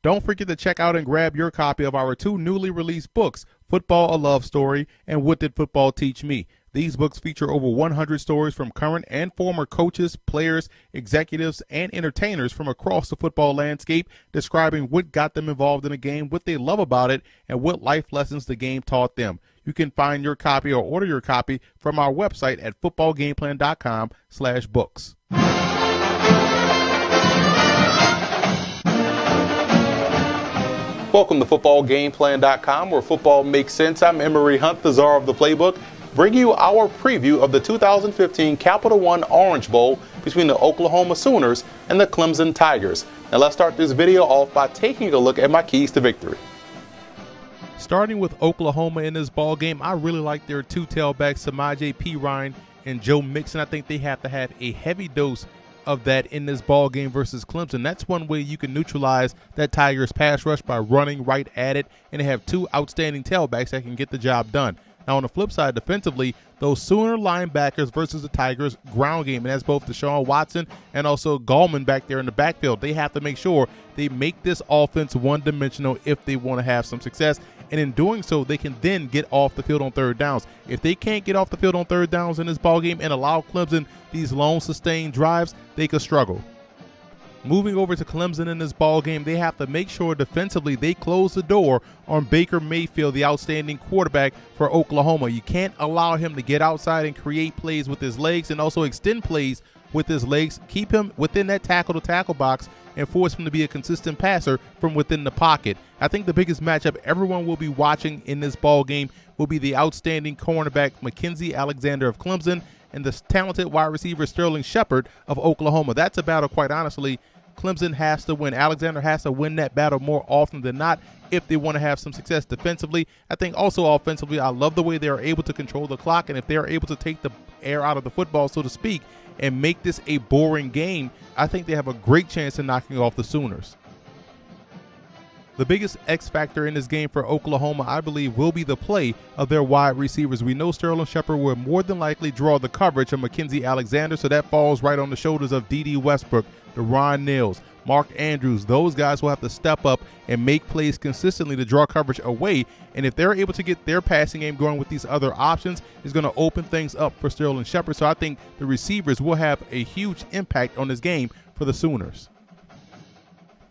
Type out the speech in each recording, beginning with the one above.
Don't forget to check out and grab your copy of our two newly released books, Football: A Love Story and What Did Football Teach Me? These books feature over 100 stories from current and former coaches, players, executives, and entertainers from across the football landscape, describing what got them involved in the game, what they love about it, and what life lessons the game taught them. You can find your copy or order your copy from our website at footballgameplan.com/books. Welcome to footballgameplan.com, where football makes sense. I'm Emery Hunt, the czar of the playbook, bringing you our preview of the 2015 Capital One Orange Bowl between the Oklahoma Sooners and the Clemson Tigers. Now let's start this video off by taking a look at my keys to victory. Starting with Oklahoma in this ball game, I really like their two tailbacks, Samaje Perine and Joe Mixon. I think they have to have a heavy dose of that in this ball game versus Clemson. That's one way you can neutralize that Tigers pass rush, by running right at it, and they have two outstanding tailbacks that can get the job done. Now on the flip side, defensively, those Sooner linebackers versus the Tigers ground game, and that's both Deshaun Watson and also Gallman back there in the backfield. They have to make sure they make this offense one-dimensional if they want to have some success, and in doing so, they can then get off the field on third downs. If they can't get off the field on third downs in this ballgame and allow Clemson these long sustained drives, they could struggle. Moving over to Clemson in this ball game, they have to make sure defensively they close the door on Baker Mayfield, the outstanding quarterback for Oklahoma. You can't allow him to get outside and create plays with his legs and also extend plays with his legs. Keep him within that tackle-to-tackle box and force him to be a consistent passer from within the pocket. I think the biggest matchup everyone will be watching in this ball game will be the outstanding cornerback Mackenzie Alexander of Clemson and the talented wide receiver Sterling Shepard of Oklahoma. That's a battle, quite honestly, Clemson has to win. Alexander has to win that battle more often than not if they want to have some success defensively. I think also offensively, I love the way they are able to control the clock, and if they are able to take the air out of the football, so to speak, and make this a boring game, I think they have a great chance of knocking off the Sooners. The biggest X factor in this game for Oklahoma, I believe, will be the play of their wide receivers. We know Sterling Shepard will more than likely draw the coverage of Mackenzie Alexander, so that falls right on the shoulders of D.D. Westbrook, Deron Nils, Mark Andrews. Those guys will have to step up and make plays consistently to draw coverage away, and if they're able to get their passing game going with these other options, it's going to open things up for Sterling Shepard. So I think the receivers will have a huge impact on this game for the Sooners.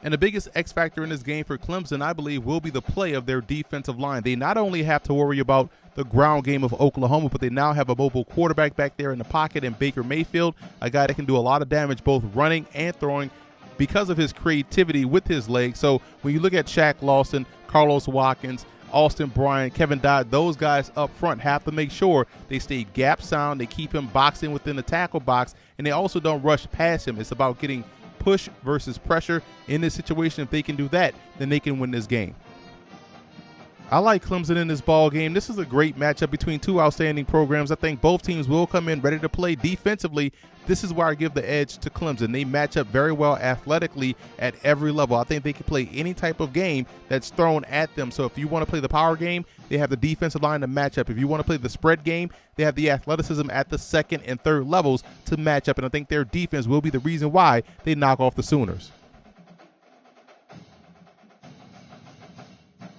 And the biggest X factor in this game for Clemson, I believe, will be the play of their defensive line. They not only have to worry about the ground game of Oklahoma, but they now have a mobile quarterback back there in the pocket in Baker Mayfield, a guy that can do a lot of damage both running and throwing because of his creativity with his legs. So when you look at Shaq Lawson, Carlos Watkins, Austin Bryant, Kevin Dodd, those guys up front have to make sure they stay gap sound, they keep him boxing within the tackle box, and they also don't rush past him. It's about getting push versus pressure in this situation. If they can do that, then they can win this game. I like Clemson in this ball game. This is a great matchup between two outstanding programs. I think both teams will come in ready to play defensively. This is where I give the edge to Clemson. They match up very well athletically at every level. I think they can play any type of game that's thrown at them. So if you want to play the power game, they have the defensive line to match up. If you want to play the spread game, they have the athleticism at the second and third levels to match up. And I think their defense will be the reason why they knock off the Sooners.